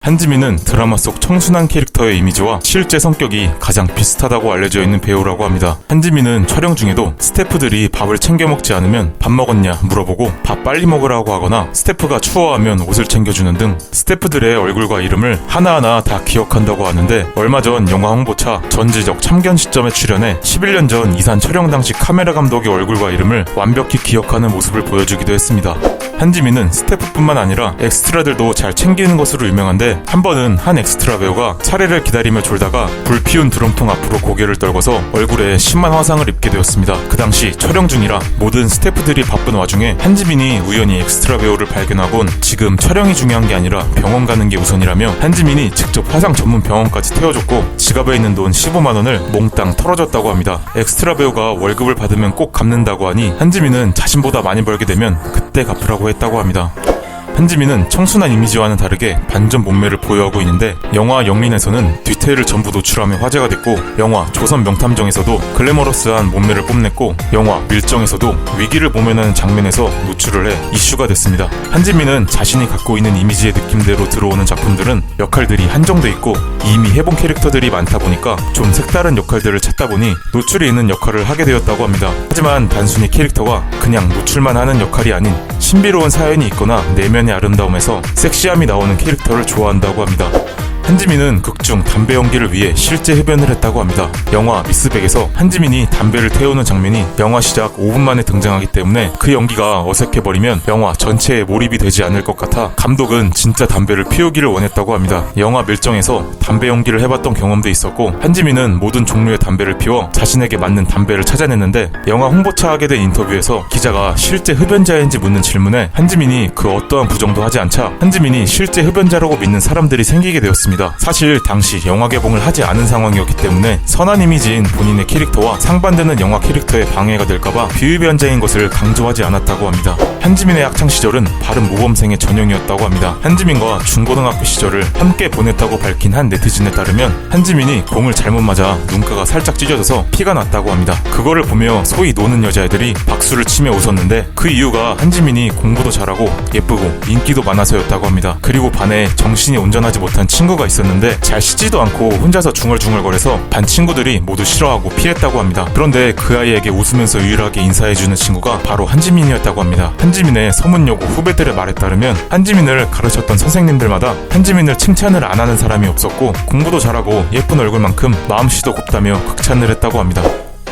한지민은 드라마 속 청순한 캐릭터의 이미지와 실제 성격이 가장 비슷하다고 알려져 있는 배우라고 합니다. 한지민은 촬영 중에도 스태프들이 밥을 챙겨 먹지 않으면 밥 먹었냐 물어보고 밥 빨리 먹으라고 하거나 스태프가 추워하면 옷을 챙겨주는 등 스태프들의 얼굴과 이름을 하나하나 다 기억한다고 하는데, 얼마 전 영화 홍보차 전지적 참견 시점에 출연해 11년 전 이산 촬영 당시 카메라 감독의 얼굴과 이름을 완벽히 기억하는 모습을 보여주기도 했습니다. 한지민은 스태프뿐만 아니라 엑스트라들도 잘 챙기는 것으로 유명한데, 한 번은 한 엑스트라 배우가 차례를 기다리며 졸다가 불 피운 드럼통 앞으로 고개를 떨궈서 얼굴에 심한 화상을 입게 되었습니다. 그 당시 촬영 중이라 모든 스태프들이 바쁜 와중에 한지민이 우연히 엑스트라 배우를 발견하곤 지금 촬영이 중요한 게 아니라 병원 가는 게 우선이라며 한지민이 직접 화상 전문 병원까지 태워줬고 지갑에 있는 돈 15만 원을 몽땅 털어줬다고 합니다. 엑스트라 배우가 월급을 받으면 꼭 갚는다고 하니 한지민은 자신보다 많이 벌게 되면 그때 갚으라고 했다고 합니다. 한지민은 청순한 이미지와는 다르게 반전 몸매를 보유하고 있는데, 영화 영린에서는 뒤태를 전부 노출하며 화제가 됐고, 영화 조선 명탐정에서도 글래머러스한 몸매를 뽐냈고, 영화 밀정에서도 위기를 모면하는 장면에서 노출을 해 이슈가 됐습니다. 한지민은 자신이 갖고 있는 이미지의 느낌대로 들어오는 작품들은 역할들이 한정돼 있고 이미 해본 캐릭터들이 많다 보니까 좀 색다른 역할들을 찾다 보니 노출이 있는 역할을 하게 되었다고 합니다. 하지만 단순히 캐릭터가 그냥 노출만 하는 역할이 아닌 신비로운 사연이 있거나 내면의 아름다움에서 섹시함이 나오는 캐릭터를 좋아한다고 합니다. 한지민은 극중 담배 연기를 위해 실제 흡연을 했다고 합니다. 영화 미스백에서 한지민이 담배를 태우는 장면이 영화 시작 5분 만에 등장하기 때문에 그 연기가 어색해버리면 영화 전체에 몰입이 되지 않을 것 같아 감독은 진짜 담배를 피우기를 원했다고 합니다. 영화 밀정에서 담배 연기를 해봤던 경험도 있었고, 한지민은 모든 종류의 담배를 피워 자신에게 맞는 담배를 찾아냈는데, 영화 홍보차 하게 된 인터뷰에서 기자가 실제 흡연자인지 묻는 질문에 한지민이 그 어떠한 부정도 하지 않자 한지민이 실제 흡연자라고 믿는 사람들이 생기게 되었습니다. 사실 당시 영화 개봉을 하지 않은 상황이었기 때문에 선한 이미지인 본인의 캐릭터와 상반되는 영화 캐릭터에 방해가 될까봐 비흡연자인 것을 강조하지 않았다고 합니다. 한지민의 학창시절은 바른 모범생의 전형이었다고 합니다. 한지민과 중고등학교 시절을 함께 보냈다고 밝힌 한 네티즌에 따르면 한지민이 공을 잘못 맞아 눈가가 살짝 찢어져서 피가 났다고 합니다. 그거를 보며 소위 노는 여자애들이 박수를 치며 웃었는데, 그 이유가 한지민이 공부도 잘하고 예쁘고 인기도 많아서였다고 합니다. 그리고 반에 정신이 온전하지 못한 친구가 있었는데 잘 씻지도 않고 혼자서 중얼중얼거려서 반 친구들이 모두 싫어하고 피했다고 합니다. 그런데 그 아이에게 웃으면서 유일하게 인사해주는 친구가 바로 한지민이었다고 합니다. 한지민의 서문여고 후배들의 말에 따르면 한지민을 가르쳤던 선생님들마다 한지민을 칭찬을 안 하는 사람이 없었고, 공부도 잘하고 예쁜 얼굴만큼 마음씨도 곱다며 극찬을 했다고 합니다.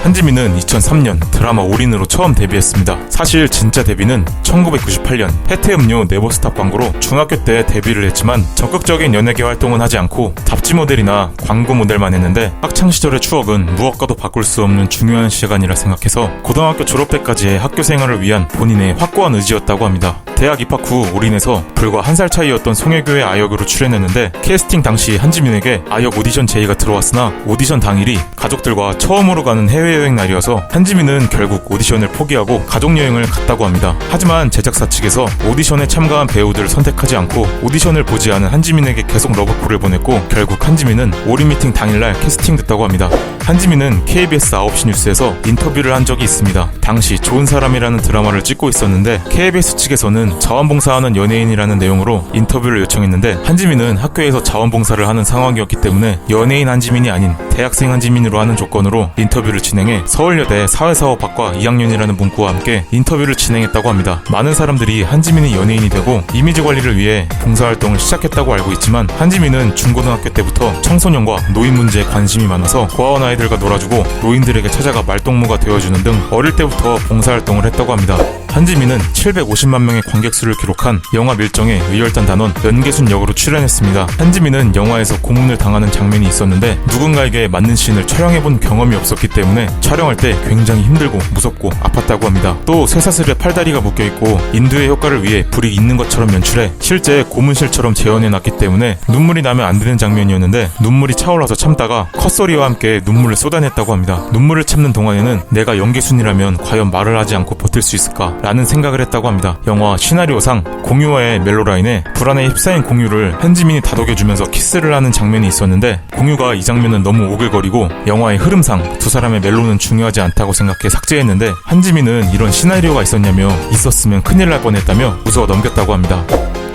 한지민은 2003년 드라마 올인으로 처음 데뷔했습니다. 사실 진짜 데뷔는 1998년 해태음료 네버스탑 광고로 중학교 때 데뷔를 했지만 적극적인 연예계 활동은 하지 않고 잡지 모델이나 광고 모델만 했는데, 학창시절의 추억은 무엇과도 바꿀 수 없는 중요한 시간이라 생각해서 고등학교 졸업 때까지의 학교 생활을 위한 본인의 확고한 의지였다고 합니다. 대학 입학 후 올인에서 불과 한 살 차이였던 송혜교의 아역으로 출연했는데, 캐스팅 당시 한지민에게 아역 오디션 제의가 들어왔으나 오디션 당일이 가족들과 처음으로 가는 해외여행 날이어서 한지민은 결국 오디션을 포기하고 가족여행을 갔다고 합니다. 하지만 제작사 측에서 오디션에 참가한 배우들을 선택하지 않고 오디션을 보지 않은 한지민에게 계속 러브콜을 보냈고, 결국 한지민은 올인 미팅 당일날 캐스팅됐다고 합니다. 한지민은 KBS 9시 뉴스에서 인터뷰를 한 적이 있습니다. 당시 좋은 사람이라는 드라마를 찍고 있었는데 KBS 측에서는 자원봉사하는 연예인이라는 내용으로 인터뷰를 요청했는데, 한지민은 학교에서 자원봉사를 하는 상황이었기 때문에 연예인 한지민이 아닌 대학생 한지민으로 하는 조건으로 인터뷰를 진행해 서울여대 사회사업학과 2학년이라는 문구와 함께 인터뷰를 진행했다고 합니다. 많은 사람들이 한지민이 연예인이 되고 이미지 관리를 위해 봉사활동을 시작했다고 알고 있지만, 한지민은 중고등학교 때부터 청소년과 노인 문제에 관심이 많아서 고아원 아이들과 놀아주고 노인들에게 찾아가 말동무가 되어주는 등 어릴 때부터 봉사활동을 했다고 합니다. 한지민은 750만 명의 관객 수를 기록한 영화 밀정의 의열단 단원 연계순 역으로 출연했습니다. 한지민은 영화에서 고문을 당하는 장면이 있었는데, 누군가에게 맞는 씬을 촬영해본 경험이 없었기 때문에 촬영할 때 굉장히 힘들고 무섭고 아팠다고 합니다. 또 쇠사슬에 팔다리가 묶여있고 인두의 효과를 위해 불이 있는 것처럼 연출해 실제 고문실처럼 재현해놨기 때문에 눈물이 나면 안 되는 장면이었는데, 눈물이 차올라서 참다가 컷소리와 함께 눈물을 쏟아냈다고 합니다. 눈물을 참는 동안에는 내가 연계순이라면 과연 말을 하지 않고 버틸 수 있을까 라는 생각을 했다고 합니다. 영화 시나리오상 공유와의 멜로라인에 불안에 휩싸인 공유를 한지민이 다독여주면서 키스를 하는 장면이 있었는데, 공유가 이 장면은 너무 오글거리고 영화의 흐름상 두 사람의 멜로는 중요하지 않다고 생각해 삭제했는데, 한지민은 이런 시나리오가 있었냐며 있었으면 큰일 날 뻔했다며 웃어 넘겼다고 합니다.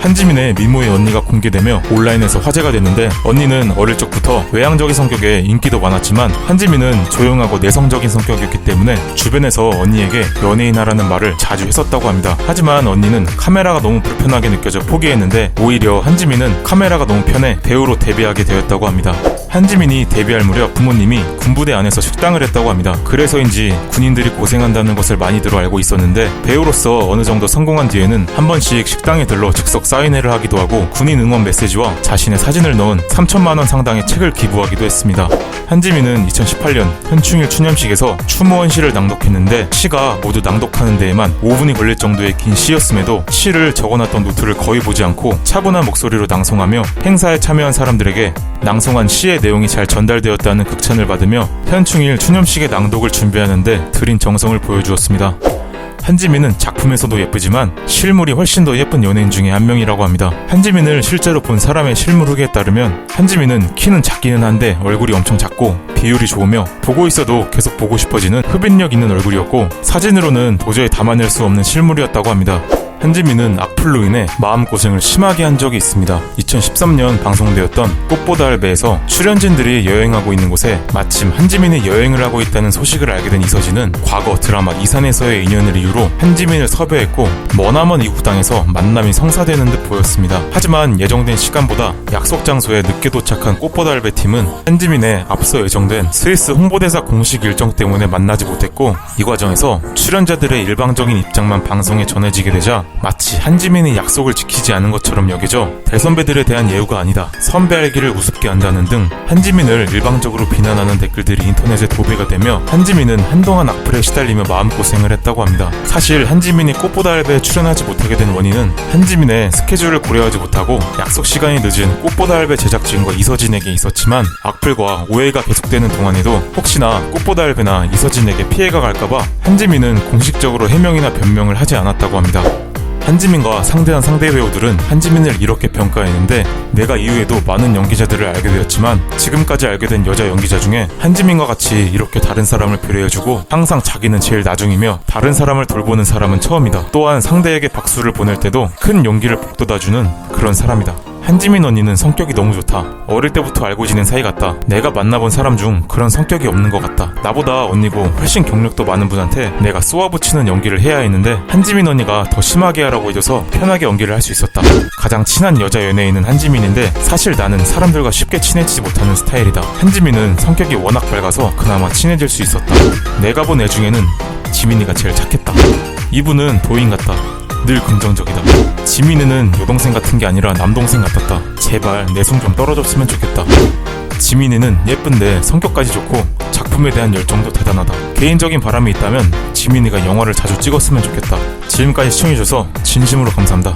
한지민의 미모의 언니가 공개되며 온라인에서 화제가 됐는데, 언니는 어릴 적부터 외향적인 성격에 인기도 많았지만 한지민은 조용하고 내성적인 성격이었기 때문에 주변에서 언니에게 연예인하라는 말을 자주 했었다고 합니다. 하지만 언니는 카메라가 너무 불편하게 느껴져 포기했는데, 오히려 한지민은 카메라가 너무 편해 배우로 데뷔하게 되었다고 합니다. 한지민이 데뷔할 무렵 부모님이 군부대 안에서 식당을 했다고 합니다. 그래서인지 군인들이 고생한다는 것을 많이들 알고 있었는데, 배우로서 어느 정도 성공한 뒤에는 한 번씩 식당에 들러 즉석 사인회를 하기도 하고 군인 응원 메시지와 자신의 사진을 넣은 3천만 원 상당의 책을 기부하기도 했습니다. 한지민은 2018년 현충일 추념식에서 추모원 시를 낭독했는데, 시가 모두 낭독하는 데에만 5분이 걸릴 정도의 긴 시였음에도 시를 적어놨던 노트를 거의 보지 않고 차분한 목소리로 낭송하며 행사에 참여한 사람들에게 낭송한 시의 내용이 잘 전달되었다는 극찬을 받으며 현충일 추념식의 낭독을 준비하는데 들인 정성을 보여주었습니다. 한지민은 작품에서도 예쁘지만 실물이 훨씬 더 예쁜 연예인 중에 한 명이라고 합니다. 한지민을 실제로 본 사람의 실물 후기에 따르면 한지민은 키는 작기는 한데 얼굴이 엄청 작고 비율이 좋으며 보고 있어도 계속 보고 싶어지는 흡인력 있는 얼굴이었고, 사진으로는 도저히 담아낼 수 없는 실물이었다고 합니다. 한지민은 악플로 인해 마음고생을 심하게 한 적이 있습니다. 2013년 방송되었던 꽃보다 할배에서 출연진들이 여행하고 있는 곳에 마침 한지민이 여행을 하고 있다는 소식을 알게 된 이서진은 과거 드라마 이산에서의 인연을 이유로 한지민을 섭외했고, 머나먼 이국 땅에서 만남이 성사되는 듯 보였습니다. 하지만 예정된 시간보다 약속 장소에 늦게 도착한 꽃보다 할배 팀은 한지민의 앞서 예정된 스위스 홍보대사 공식 일정 때문에 만나지 못했고, 이 과정에서 출연자들의 일방적인 입장만 방송에 전해지게 되자 마치 한지민이 약속을 지키지 않은 것처럼 여겨져 대선배들에 대한 예우가 아니다, 선배 알기를 우습게 한다는 등 한지민을 일방적으로 비난하는 댓글들이 인터넷에 도배가 되며, 한지민은 한동안 악플에 시달리며 마음고생을 했다고 합니다. 사실 한지민이 꽃보다 할배에 출연하지 못하게 된 원인은 한지민의 스케줄을 고려하지 못하고 약속 시간이 늦은 꽃보다 할배 제작진과 이서진에게 있었지만, 악플과 오해가 계속되는 동안에도 혹시나 꽃보다 할배나 이서진에게 피해가 갈까봐 한지민은 공식적으로 해명이나 변명을 하지 않았다고 합니다. 한지민과 상대한 상대 배우들은 한지민을 이렇게 평가했는데, 내가 이후에도 많은 연기자들을 알게 되었지만 지금까지 알게 된 여자 연기자 중에 한지민과 같이 이렇게 다른 사람을 배려해주고 항상 자기는 제일 나중이며 다른 사람을 돌보는 사람은 처음이다. 또한 상대에게 박수를 보낼 때도 큰 용기를 북돋아주는 그런 사람이다. 한지민 언니는 성격이 너무 좋다. 어릴 때부터 알고 지낸 사이 같다. 내가 만나본 사람 중 그런 성격이 없는 것 같다. 나보다 언니고 훨씬 경력도 많은 분한테 내가 쏘아붙이는 연기를 해야 했는데 한지민 언니가 더 심하게 하라고 해줘서 편하게 연기를 할 수 있었다. 가장 친한 여자 연예인은 한지민인데 사실 나는 사람들과 쉽게 친해지지 못하는 스타일이다. 한지민은 성격이 워낙 밝아서 그나마 친해질 수 있었다. 내가 본 애 중에는 지민이가 제일 착했다. 이분은 도인 같다. 늘 긍정적이다. 지민이는 여동생 같은 게 아니라 남동생 같았다. 제발 내 손 좀 떨어졌으면 좋겠다. 지민이는 예쁜데 성격까지 좋고 작품에 대한 열정도 대단하다. 개인적인 바람이 있다면 지민이가 영화를 자주 찍었으면 좋겠다. 지금까지 시청해줘서 진심으로 감사합니다.